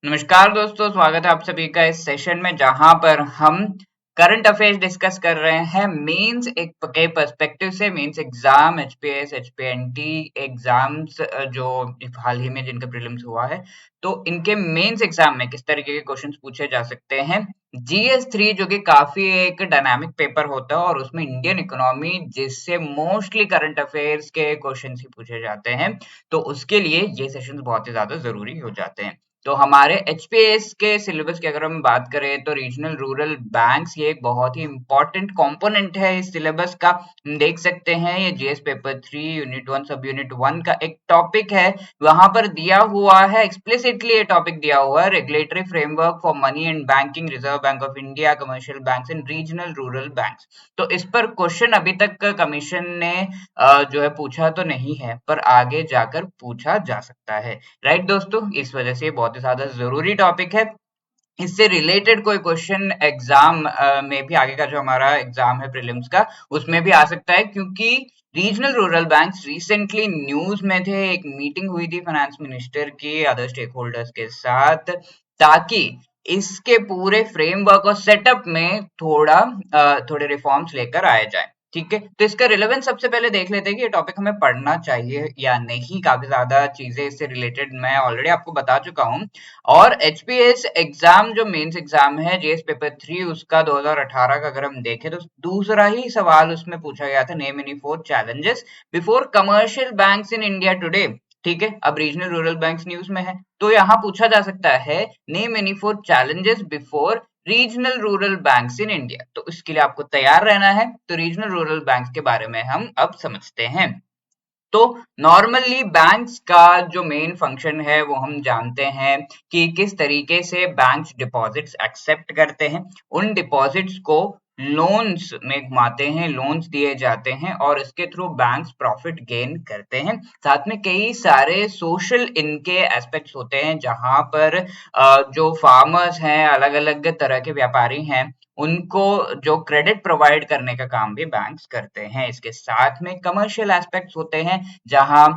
नमस्कार दोस्तों, स्वागत है आप सभी का इस सेशन में जहां पर हम करंट अफेयर्स डिस्कस कर रहे हैं मेंस एक के पर्सपेक्टिव से। मेंस एग्जाम, एचपीएस, एचपीएनटी एग्जाम्स जो हाल ही में जिनका प्रीलिम्स हुआ है, तो इनके मेंस एग्जाम में किस तरीके के क्वेश्चंस पूछे जा सकते हैं। जीएस 3 जो कि काफी एक डायनामिक पेपर होता है और उसमें इंडियन इकोनॉमी जिससे मोस्टली करंट अफेयर्स के क्वेश्चन ही पूछे जाते हैं, तो उसके लिए ये सेशन बहुत ही ज्यादा जरूरी हो जाते हैं। तो हमारे एचपीएस के सिलेबस की अगर हम बात करें तो रीजनल रूरल बैंक्स ये एक बहुत ही इंपॉर्टेंट कंपोनेंट है इस सिलेबस का। हम देख सकते हैं ये जीएस पेपर 3 यूनिट 1 सब यूनिट 1 का एक टॉपिक है। वहां पर दिया हुआ है, एक्सप्लिसिटली ये टॉपिक दिया हुआ है, regulatory framework for money and banking, reserve bank of India, commercial banks and regional rural banks. तो इस पर क्वेश्चन अभी तक कमीशन ने जो है पूछा तो नहीं है, पर आगे जाकर पूछा जा सकता है। राइट दोस्तों, इस वजह से बहुत ही ज्यादा जरूरी टॉपिक है। इससे रिलेटेड कोई क्वेश्चन एग्जाम में भी, आगे का जो हमारा एग्जाम है प्रीलिम्स का, उसमें भी आ सकता है, क्योंकि regional rural banks recently news में थे। एक मीटिंग हुई थी फाइनेंस मिनिस्टर की अदर स्टेक होल्डर्स के साथ, ताकि इसके पूरे फ्रेमवर्क और सेटअप में थोड़े रिफॉर्म्स लेकर आए जाए। ठीक है, तो इसका रिलेवेंस सबसे पहले देख लेते हैं कि ये टॉपिक हमें पढ़ना चाहिए या नहीं। काफी ज्यादा चीजें इससे रिलेटेड मैं ऑलरेडी आपको बता चुका हूँ। और एचपीएस एग्जाम जो मेंस एग्जाम है जीएस पेपर 3 उसका 2018 का अगर हम देखें, तो दूसरा ही सवाल उसमें पूछा गया था, name any 4 challenges before commercial banks in India today. ठीक है, अब रीजनल रूरल बैंक्स न्यूज में है, तो यहाँ पूछा जा सकता है name any 4 challenges before regional rural banks in India. तो इसके लिए आपको तैयार रहना है। तो रीजनल रूरल बैंक्स के बारे में हम अब समझते हैं। तो नॉर्मली बैंक्स का जो मेन फंक्शन है वो हम जानते हैं कि किस तरीके से बैंक्स डिपॉजिट्स एक्सेप्ट करते हैं, उन डिपॉजिट्स को लोन्स में घुमाते हैं, लोन्स दिए जाते हैं और इसके थ्रू बैंक्स प्रॉफिट गेन करते हैं। साथ में कई सारे सोशल इनके एस्पेक्ट्स होते हैं, जहां पर जो फार्मर्स हैं, अलग अलग तरह के व्यापारी हैं, उनको जो क्रेडिट प्रोवाइड करने का काम भी बैंक्स करते हैं। इसके साथ में कमर्शियल एस्पेक्ट्स होते हैं, जहां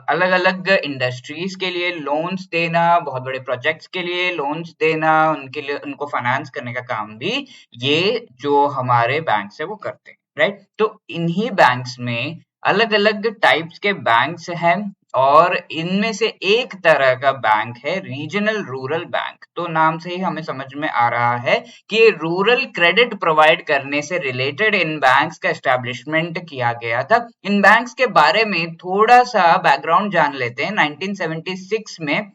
अलग अलग इंडस्ट्रीज के लिए लोन्स देना, बहुत बड़े प्रोजेक्ट्स के लिए लोन्स देना, उनके लिए उनको फाइनेंस करने का काम भी ये जो हमारे बैंक्स है वो करते हैं। राइट, तो इन्हीं बैंक्स में अलग अलग टाइप्स के बैंक्स हैं और इनमें से एक तरह का बैंक है रीजनल रूरल बैंक। तो नाम से ही हमें समझ में आ रहा है कि रूरल क्रेडिट प्रोवाइड करने से रिलेटेड इन बैंक्स का एस्टेब्लिशमेंट किया गया था। इन बैंक्स के बारे में थोड़ा सा बैकग्राउंड जान लेते हैं। 1976 में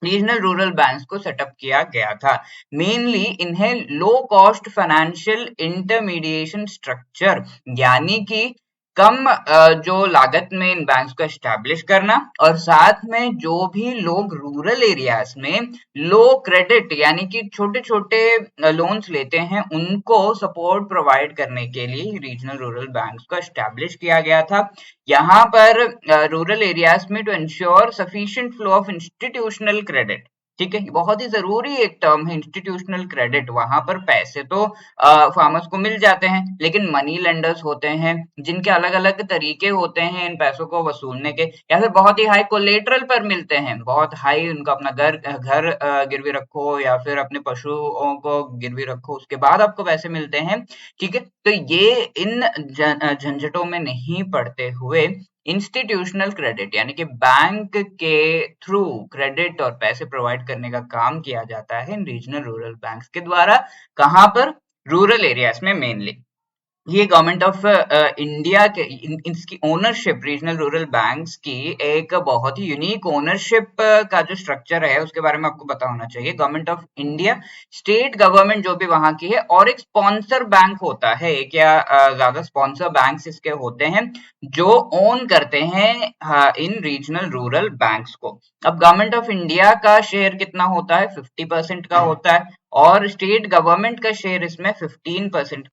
रीजनल रूरल बैंक्स को सेटअप किया गया था। मेनली इन्हें low cost financial intermediation structure, यानी कि कम जो लागत में इन बैंक्स को एस्टैब्लिश करना, और साथ में जो भी लोग रूरल एरियाज में लो क्रेडिट यानी कि छोटे छोटे लोन्स लेते हैं, उनको सपोर्ट प्रोवाइड करने के लिए रीजनल रूरल बैंक्स को एस्टैब्लिश किया गया था। यहाँ पर रूरल एरियाज में to ensure sufficient flow of institutional credit. ठीक है, बहुत ही जरूरी एक टर्म है इंस्टीट्यूशनल क्रेडिट। वहां पर पैसे तो फार्मर्स को मिल जाते हैं, लेकिन मनी लेंडर्स होते हैं जिनके अलग अलग तरीके होते हैं इन पैसों को वसूलने के, या फिर बहुत ही हाई कोलेटरल पर मिलते हैं, बहुत हाई, उनका अपना घर घर गिरवी रखो या फिर अपने पशुओं को गिरवी रखो, उसके बाद आपको पैसे मिलते हैं। ठीक है, तो ये इन झंझटों में नहीं पड़ते हुए इंस्टीट्यूशनल क्रेडिट यानी कि बैंक के थ्रू क्रेडिट और पैसे प्रोवाइड करने का काम किया जाता है इन रीजनल रूरल बैंक्स के द्वारा। कहाँ पर? रूरल एरियाज में मेनली। ये गवर्नमेंट ऑफ इंडिया के इसकी ओनरशिप, रीजनल रूरल बैंक्स की एक बहुत ही यूनिक ओनरशिप का जो स्ट्रक्चर है उसके बारे में आपको पता होना चाहिए। Government of India, state government जो भी वहां की है, और एक स्पॉन्सर बैंक होता है, एक या ज्यादा स्पॉन्सर बैंक्स इसके होते हैं जो ओन करते हैं इन रीजनल रूरल बैंक्स को। अब गवर्नमेंट ऑफ इंडिया का शेयर कितना होता है? 50% का होता है, और स्टेट गवर्नमेंट का शेयर इसमें 15%।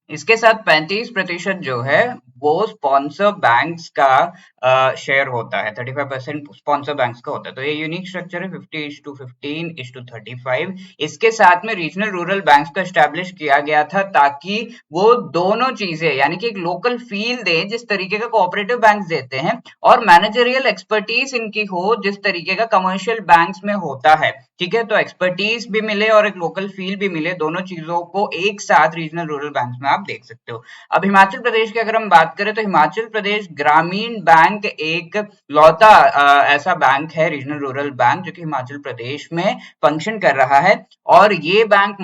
इसके साथ 35% जो है वो स्पॉन्सर बैंक्स का शेयर होता है। 35% स्पॉन्सर बैंक्स का होता है। तो ये यूनिक स्ट्रक्चर है, 50:15:35। इसके साथ में रीजनल रूरल बैंक्स को एस्टैब्लिश किया गया था ताकि वो दोनों चीजें, यानी कि एक लोकल फील दे जिस तरीके का कोऑपरेटिव बैंक्स देते हैं, और मैनेजरियल एक्सपर्टीज इनकी हो जिस तरीके का कमर्शियल बैंक्स में होता है। ठीक है, तो एक्सपर्टीज भी मिले और एक लोकल फील भी मिले, दोनों चीजों को एक साथ रीजनल रूरल बैंक में आप देख सकते हो। अब हिमाचल प्रदेश की अगर हम बात करें तो हिमाचल प्रदेश ग्रामीण बैंक एक लौता ऐसा बैंक है, रीजनल रूरल बैंक, जो कि हिमाचल प्रदेश में फंक्शन कर रहा है। और ये बैंक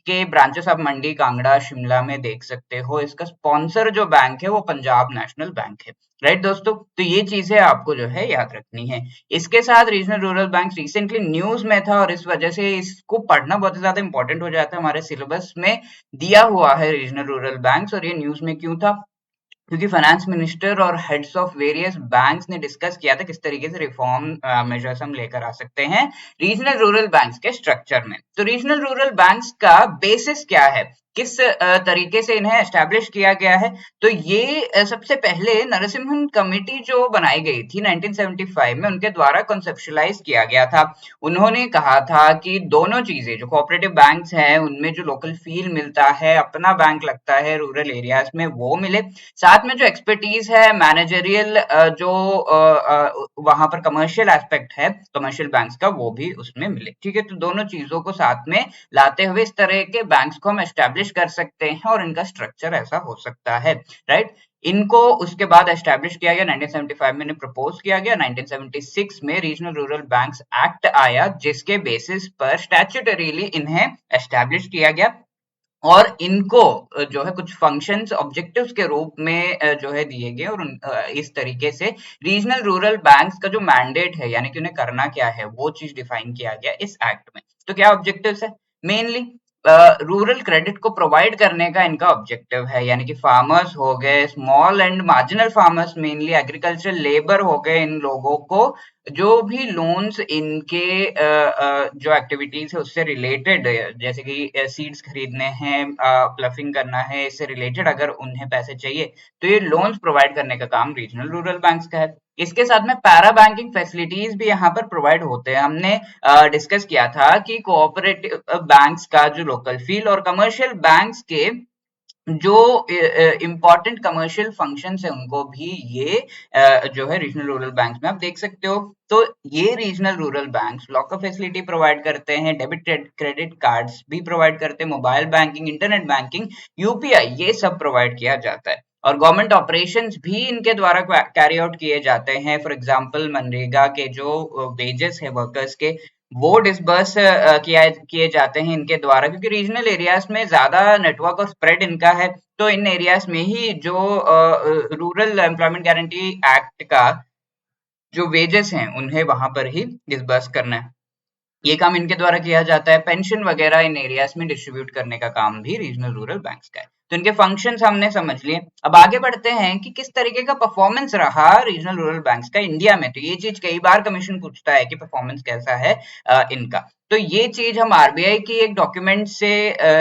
के ब्रांचेस आप मंडी, कांगड़ा, शिमला में देख सकते हो। इसका स्पॉन्सर जो बैंक है वो पंजाब नेशनल बैंक है। राइट दोस्तों, तो ये चीजें आपको जो है याद रखनी है। इसके साथ regional rural bank recently news में था और इस वजह से इसको पढ़ना बहुत ही ज्यादा इंपॉर्टेंट हो जाता है, हमारे सिलेबस में दिया हुआ है रीजनल रूरल बैंक्स। और ये न्यूज में क्यों था? क्योंकि फाइनेंस मिनिस्टर और हेड्स ऑफ वेरियस बैंक्स ने डिस्कस किया था किस तरीके से रिफॉर्म मेजर्स हम लेकर आ सकते हैं रीजनल रूरल बैंक्स के स्ट्रक्चर में। तो रीजनल रूरल बैंक्स का बेसिस क्या है, किस तरीके से इन्हें एस्टेब्लिश किया गया है? तो ये सबसे पहले नरसिम्हन कमेटी जो बनाई गई थी 1975 में, उनके द्वारा कॉन्सेप्शुलाइज किया गया था। उन्होंने कहा था कि दोनों चीजें, जो कोऑपरेटिव बैंक्स हैं उनमें जो लोकल फील मिलता है, अपना बैंक लगता है रूरल एरियाज में, वो मिले, साथ में जो एक्सपर्टीज है मैनेजरियल जो वहां पर कमर्शियल एस्पेक्ट है कमर्शियल बैंक्स का, वो भी उसमें मिले। ठीक है, तो दोनों चीजों को साथ में लाते हुए इस तरह के बैंक्स को हम एस्टेब्लिश कर सकते हैं और इनका स्ट्रक्चर ऐसा हो सकता है। राइट, इनको उसके बाद एस्टेब्लिश किया गया 1975 में, इन्हें प्रपोज किया गया। 1976 में रीजनल रूरल बैंक्स एक्ट आया, जिसके बेसिस पर स्टैट्यूटरीली इन्हें एस्टेब्लिश किया गया और इनको जो है कुछ फंक्शंस ऑब्जेक्टिव्स के रूप में जो है दिए गए। और इस तरीके से रीजनल रूरल बैंक्स का जो मैंडेट है, यानी कि उन्हें करना क्या है, वो चीज डिफाइन किया गया इस एक्ट में। तो क्या ऑब्जेक्टिव्स है? मेनली रूरल क्रेडिट को प्रोवाइड करने का इनका ऑब्जेक्टिव है, यानी कि फार्मर्स हो गए, small and marginal farmers, mainly agriculture labour हो गए, इन लोगों को जो भी लोन्स इनके जो एक्टिविटीज है उससे रिलेटेड, जैसे कि सीड्स खरीदने हैं, प्लफिंग करना है, इससे रिलेटेड अगर उन्हें पैसे चाहिए तो ये लोन्स प्रोवाइड करने का काम रीजनल रूरल बैंक्स का है। इसके साथ में पैरा बैंकिंग फैसिलिटीज भी यहाँ पर प्रोवाइड होते हैं। हमने डिस्कस किया था कि कोऑपरेटिव बैंक्स का जो लोकल फील और कमर्शियल बैंक्स के जो इम्पोर्टेंट कमर्शियल फंक्शंस है उनको भी ये जो है रीजनल रूरल बैंक्स में आप देख सकते हो। तो ये regional rural banks lockup facility provide करते हैं, डेबिट क्रेडिट कार्ड्स भी प्रोवाइड करते हैं, mobile banking, internet banking, UPI, ये सब प्रोवाइड किया जाता है। और गवर्नमेंट ऑपरेशंस भी इनके द्वारा कैरी आउट किए जाते हैं। फॉर एग्जांपल मनरेगा के जो वेजेस है वर्कर्स के, वो डिसबर्स किए जाते हैं इनके द्वारा, क्योंकि रीजनल एरियाज में ज्यादा नेटवर्क और स्प्रेड इनका है। तो इन एरियाज में ही जो रूरल एम्प्लॉयमेंट गारंटी एक्ट का जो वेजेस हैं उन्हें वहां पर ही डिसबर्स करना है, ये काम इनके द्वारा किया जाता है। पेंशन वगैरह इन एरियाज में डिस्ट्रीब्यूट करने का काम भी रीजनल रूरल बैंक्स का है। तो इनके फंक्शंस हमने समझ लिए। अब आगे बढ़ते हैं कि किस तरीके का परफॉर्मेंस रहा रीजनल रूरल बैंक्स का इंडिया में। तो ये चीज कई बार कमीशन पूछता है कि परफॉर्मेंस कैसा है इनका। तो ये चीज हम आरबीआई की एक डॉक्यूमेंट से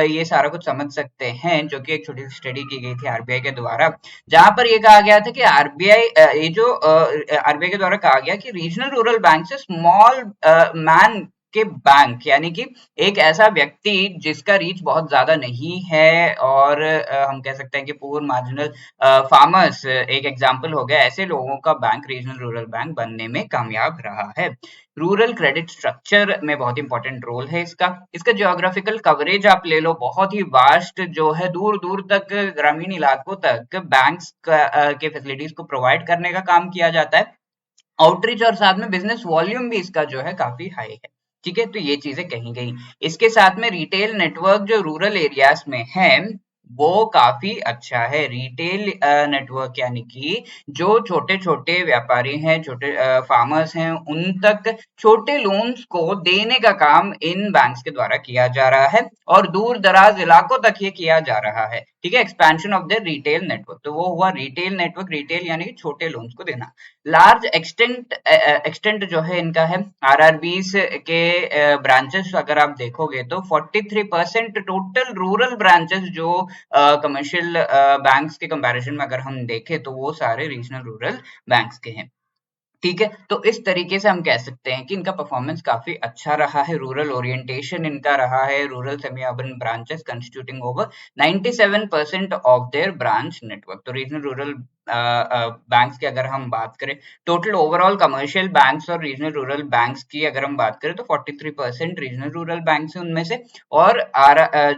ये सारा कुछ समझ सकते हैं, जो कि एक छोटी सी स्टडी की गई थी आरबीआई के द्वारा, जहां पर ये कहा गया था कि आरबीआई ये जो आरबीआई के द्वारा कहा गया कि रीजनल रूरल बैंक से स्मॉल मैन के बैंक, यानी कि एक ऐसा व्यक्ति जिसका रीच बहुत ज्यादा नहीं है और हम कह सकते हैं कि पुअर मार्जिनल फार्मर्स एक एग्जांपल हो गया, ऐसे लोगों का बैंक रीजनल रूरल बैंक बनने में कामयाब रहा है। रूरल क्रेडिट स्ट्रक्चर में बहुत इंपॉर्टेंट रोल है इसका। इसका जियोग्राफिकल कवरेज आप ले लो, बहुत ही वास्ट जो है, दूर दूर तक ग्रामीण इलाकों तक बैंक्स के फैसिलिटीज को प्रोवाइड करने का काम किया जाता है। आउटरीच और साथ में बिजनेस वॉल्यूम भी इसका जो है काफी हाई है। ठीक है, तो ये चीजें कही गई। इसके साथ में रिटेल नेटवर्क जो रूरल एरियाज में है वो काफी अच्छा है। रिटेल नेटवर्क यानी कि जो छोटे छोटे व्यापारी हैं, छोटे फार्मर्स हैं, उन तक छोटे लोन्स को देने का काम इन बैंक्स के द्वारा किया जा रहा है और दूर दराज इलाकों तक ये किया जा रहा है। ठीक है, expansion of the retail network, तो वो हुआ रिटेल नेटवर्क, रिटेल यानी कि छोटे लोन्स को देना। लार्ज एक्सटेंट जो है इनका है, आरआरबीज के ब्रांचेस अगर आप देखोगे तो 43% टोटल रूरल ब्रांचेस जो कमर्शियल बैंक्स के कंपैरिजन में अगर हम देखें तो वो सारे रीजनल रूरल बैंक्स के हैं। ठीक है, तो इस तरीके से हम कह सकते हैं कि इनका परफॉर्मेंस काफी अच्छा रहा है। रूरल ओरिएंटेशन इनका रहा है, rural semi urban branches constituting over 97% of their branch network. तो रीजनल रूरल बैंक्स की अगर हम बात करें, टोटल ओवरऑल कमर्शियल बैंक्स और रीजनल रूरल बैंक्स की अगर हम बात करें तो 43% रीजनल रूरल बैंक्स हैं उनमें से, और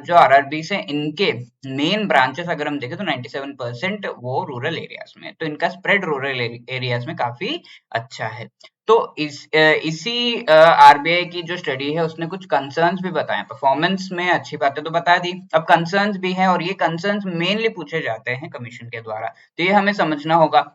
जो आरआरबी से इनके मेन ब्रांचेस अगर हम देखें तो 97% वो रूरल एरियाज में, तो इनका स्प्रेड रूरल एरियाज में काफी अच्छा है। तो इसी आरबीआई की जो स्टडी है उसने कुछ कंसर्न्स भी बताए, परफॉर्मेंस में अच्छी बातें तो बता दी, अब कंसर्न्स भी हैं, और ये कंसर्न्स मेनली पूछे जाते हैं कमीशन के द्वारा, तो ये हमें समझना होगा।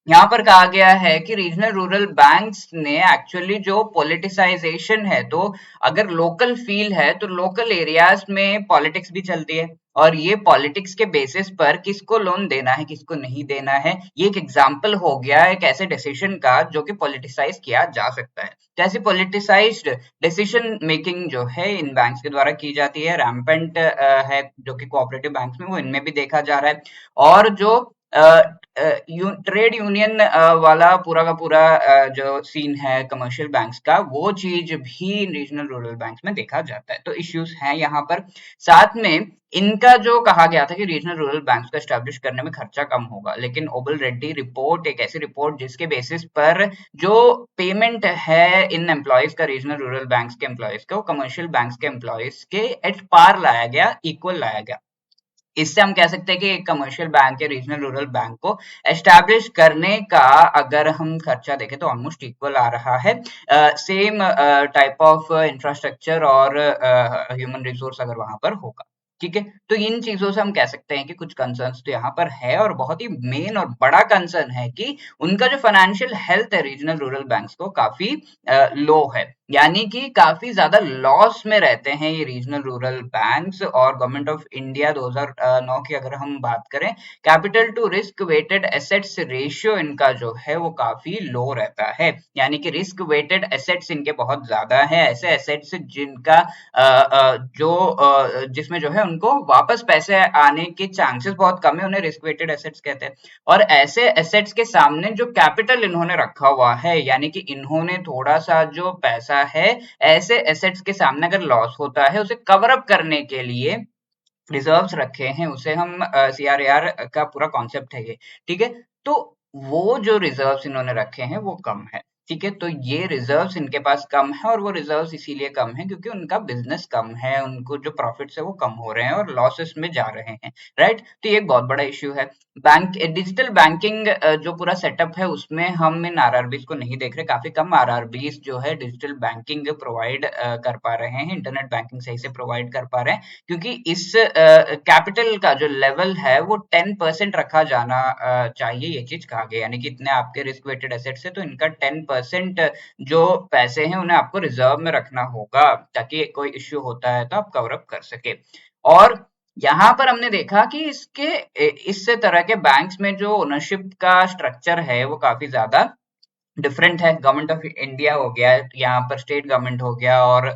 यहाँ पर कहा गया है कि रीजनल रूरल बैंक्स ने एक्चुअली जो पॉलिटिसाइजेशन है, तो अगर लोकल फील है तो लोकल एरियाज में पॉलिटिक्स भी चलती है, और ये पॉलिटिक्स के बेसिस पर किसको लोन देना है किसको नहीं देना है, ये एक एग्जाम्पल हो गया एक ऐसे डिसीजन का जो कि पॉलिटिसाइज किया जा सकता है। तो ऐसी पॉलिटिसाइज्ड डिसीजन मेकिंग जो है इन बैंक्स के द्वारा की जाती है, रैम्पेंट है जो कि कोऑपरेटिव बैंक्स में, वो इनमें भी देखा जा रहा है। और जो ट्रेड यूनियन वाला पूरा का पूरा जो सीन है कमर्शियल बैंक्स का, वो चीज भी रीजनल रूरल बैंक्स में देखा जाता है, तो इश्यूज हैं यहाँ पर। साथ में इनका जो कहा गया था कि रीजनल रूरल बैंक्स को एस्टैब्लिश करने में खर्चा कम होगा, लेकिन ओबल रेड्डी रिपोर्ट एक ऐसी रिपोर्ट जिसके बेसिस पर जो पेमेंट है इन एम्प्लॉयज का, रीजनल रूरल बैंक्स के एम्प्लॉयज का, वो कमर्शियल बैंक्स के एम्प्लॉयज के एट पार लाया गया, इक्वल लाया गया। इससे हम कह सकते हैं कि एक कमर्शियल बैंक या रीजनल रूरल बैंक को एस्टैब्लिश करने का अगर हम खर्चा देखें तो ऑलमोस्ट इक्वल आ रहा है, सेम टाइप ऑफ इंफ्रास्ट्रक्चर और ह्यूमन रिसोर्स अगर वहां पर होगा। ठीक है, तो इन चीजों से हम कह सकते हैं कि कुछ कंसर्न्स तो यहाँ पर है, और बहुत ही मेन और बड़ा कंसर्न है कि उनका जो फाइनेंशियल हेल्थ है रीजनल रूरल बैंक्स को काफी लो है, यानी कि काफी ज्यादा लॉस में रहते हैं ये रीजनल रूरल बैंक्स। और गवर्नमेंट ऑफ इंडिया 2009 की अगर हम बात करें, capital to risk weighted assets ratio इनका जो है वो काफी लो रहता है, यानी कि रिस्क वेटेड एसेट्स इनके बहुत ज्यादा है, ऐसे एसेट्स जिनका जिसमें जो है उनको वापस पैसे आने के चांसेस बहुत कम है, उन्हें रिस्क वेटेड एसेट्स कहते हैं। और ऐसे एसेट्स के सामने जो कैपिटल इन्होंने रखा हुआ है, यानी कि इन्होंने थोड़ा सा जो पैसा है, ऐसे एसेट्स के सामने अगर लॉस होता है उसे कवर अप करने के लिए रिजर्व्स रखे हैं, उसे हम सीआरएआर का पूरा कॉन्सेप्ट है ये। ठीक है, तो वो जो रिजर्व्स इन्होंने रखे हैं वो कम है। ठीक है, तो ये रिजर्व्स इनके पास कम है, और वो रिजर्व्स इसीलिए कम है क्योंकि उनका बिजनेस कम है, उनको जो प्रॉफिट्स है वो कम हो रहे हैं और लॉसेस में जा रहे हैं। राइट, तो ये एक बहुत बड़ा इश्यू है। बैंक डिजिटल बैंकिंग जो पूरा सेटअप है उसमें हम इन आरआरबीज को नहीं देख रहे, काफी कम आरआरबीज जो है डिजिटल बैंकिंग प्रोवाइड कर पा रहे हैं, इंटरनेट बैंकिंग सही से प्रोवाइड कर पा रहे हैं, क्योंकि इस कैपिटल का जो लेवल है वो 10% रखा जाना चाहिए, ये चीज कहा गया, यानी कि इतने आपके रिस्क वेटेड एसेट्स है तो इनका 10% जो पैसे हैं उन्हें आपको रिजर्व में रखना होगा, ताकि कोई इश्यू होता है तो आप कवर अप कर सके। और यहाँ पर हमने देखा कि इस तरह के बैंक्स में जो ओनरशिप का स्ट्रक्चर है वो काफी ज्यादा डिफरेंट है। गवर्नमेंट ऑफ इंडिया हो गया, यहाँ पर स्टेट गवर्नमेंट हो गया, और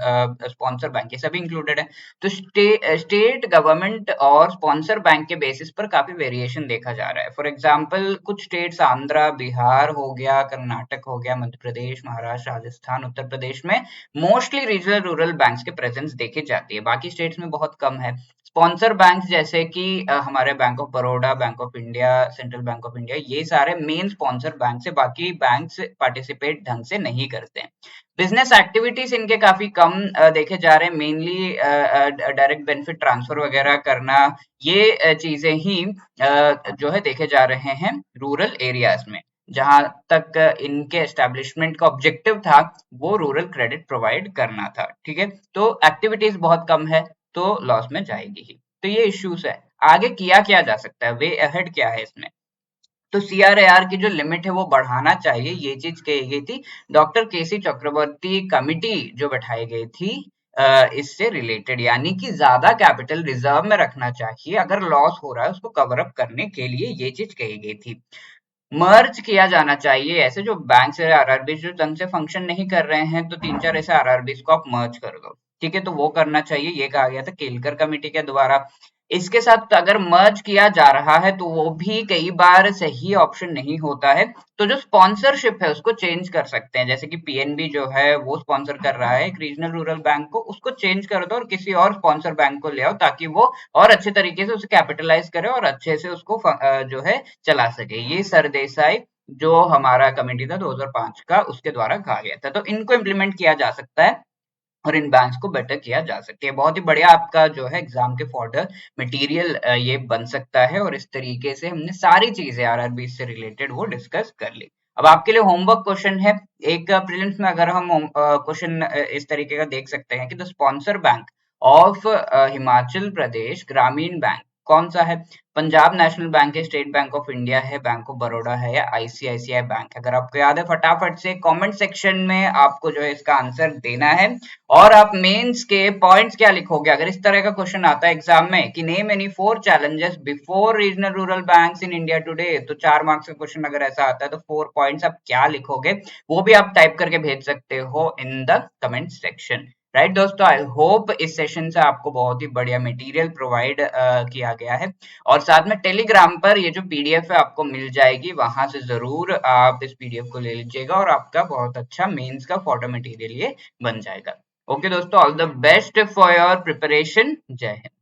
स्पॉन्सर बैंक, ये सभी इंक्लूडेड है। तो स्टेट गवर्नमेंट और स्पॉन्सर बैंक के बेसिस पर काफी वेरिएशन देखा जा रहा है। फॉर एग्जांपल कुछ स्टेट्स आंध्रा, बिहार हो गया, कर्नाटक हो गया, मध्य प्रदेश, महाराष्ट्र, राजस्थान, उत्तर प्रदेश में मोस्टली रीजनल रूरल बैंक्स के प्रेजेंस देखी जाती है, बाकी स्टेट्स में बहुत कम है। स्पॉन्सर बैंक जैसे कि हमारे bank of Baroda, bank of India, central bank of India, ये सारे मेन स्पॉन्सर बैंक से, बाकी बैंक्स पार्टिसिपेट ढंग से नहीं करते हैं। बिजनेस एक्टिविटीज इनके काफी कम देखे जा रहे हैं, मेनली डायरेक्ट बेनिफिट ट्रांसफर वगैरह करना, ये चीजें ही जो है देखे जा रहे हैं रूरल एरियाज में। जहां तक इनके एस्टेब्लिशमेंट का ऑब्जेक्टिव था वो रूरल क्रेडिट प्रोवाइड करना था। ठीक है, तो एक्टिविटीज बहुत कम है तो लॉस में जाएगी ही। तो ये इश्यूज है। आगे किया क्या जा सकता है, वे अहेड क्या है इसमें? तो सीआरएआर की जो लिमिट है वो बढ़ाना चाहिए, ये चीज कही गई थी। डॉक्टर केसी चक्रवर्ती कमिटी जो बैठाई गई थी इससे रिलेटेड, यानी कि ज्यादा कैपिटल रिजर्व में रखना चाहिए अगर लॉस हो रहा है उसको कवर अप करने के लिए, ये चीज कही गई थी। मर्ज किया जाना चाहिए, ऐसे जो बैंक से आरआरबी जो ढंग से फंक्शन नहीं कर रहे हैं तो 3-4 ऐसे आरआरबी को आप मर्ज कर दो। ठीक है, तो वो करना चाहिए, ये कहा गया था केलकर कमेटी के द्वारा। इसके साथ अगर मर्ज किया जा रहा है तो वो भी कई बार सही ऑप्शन नहीं होता है। तो जो स्पॉन्सरशिप है उसको चेंज कर सकते हैं, जैसे कि पीएनबी जो है वो स्पॉन्सर कर रहा है एक रीजनल रूरल बैंक को, उसको चेंज कर दो और किसी और स्पॉन्सर बैंक को ले आओ ताकि वो और अच्छे तरीके से उसे कैपिटलाइज करे और अच्छे से उसको जो है चला सके। ये सरदेसाई जो हमारा कमेटी था 2005 का, उसके द्वारा कहा गया था। तो इनको इम्प्लीमेंट किया जा सकता है और इन बैंक्स को बेटर किया जा सकती है। बहुत ही बढ़िया आपका जो है एग्जाम के फॉर्डर मटेरियल ये बन सकता है और इस तरीके से हमने सारी चीजें आरआरबी से रिलेटेड वो डिस्कस कर ली। अब आपके लिए होमवर्क क्वेश्चन है एक प्रीलिम्स में, अगर हम क्वेश्चन इस तरीके का देख सकते हैं कि the sponsor bank of Himachal Pradesh Gramin bank कौन सा है? पंजाब नेशनल बैंक है, स्टेट बैंक ऑफ इंडिया है, बैंक ऑफ बड़ौदा है या आईसीआईसीआई बैंक है? अगर आपको याद है फटाफट से कमेंट सेक्शन में आपको जो है इसका आंसर देना है। और आप मेंस के पॉइंट्स क्या लिखोगे अगर इस तरह का क्वेश्चन आता है एग्जाम में कि name any 4 challenges before regional rural banks in India today, तो 4 मार्क्स का क्वेश्चन अगर ऐसा आता है तो 4 पॉइंट्स आप क्या लिखोगे वो भी आप टाइप करके भेज सकते हो in the comment section. Right दोस्तों, आई होप इस सेशन से आपको बहुत ही बढ़िया मटेरियल प्रोवाइड किया गया है और साथ में टेलीग्राम पर ये जो पीडीएफ है आपको मिल जाएगी, वहां से जरूर आप इस पीडीएफ को ले लीजिएगा और आपका बहुत अच्छा मेंस का फोटो मटेरियल ये बन जाएगा। ओके दोस्तों, all the best for your preparation. जय हिंद।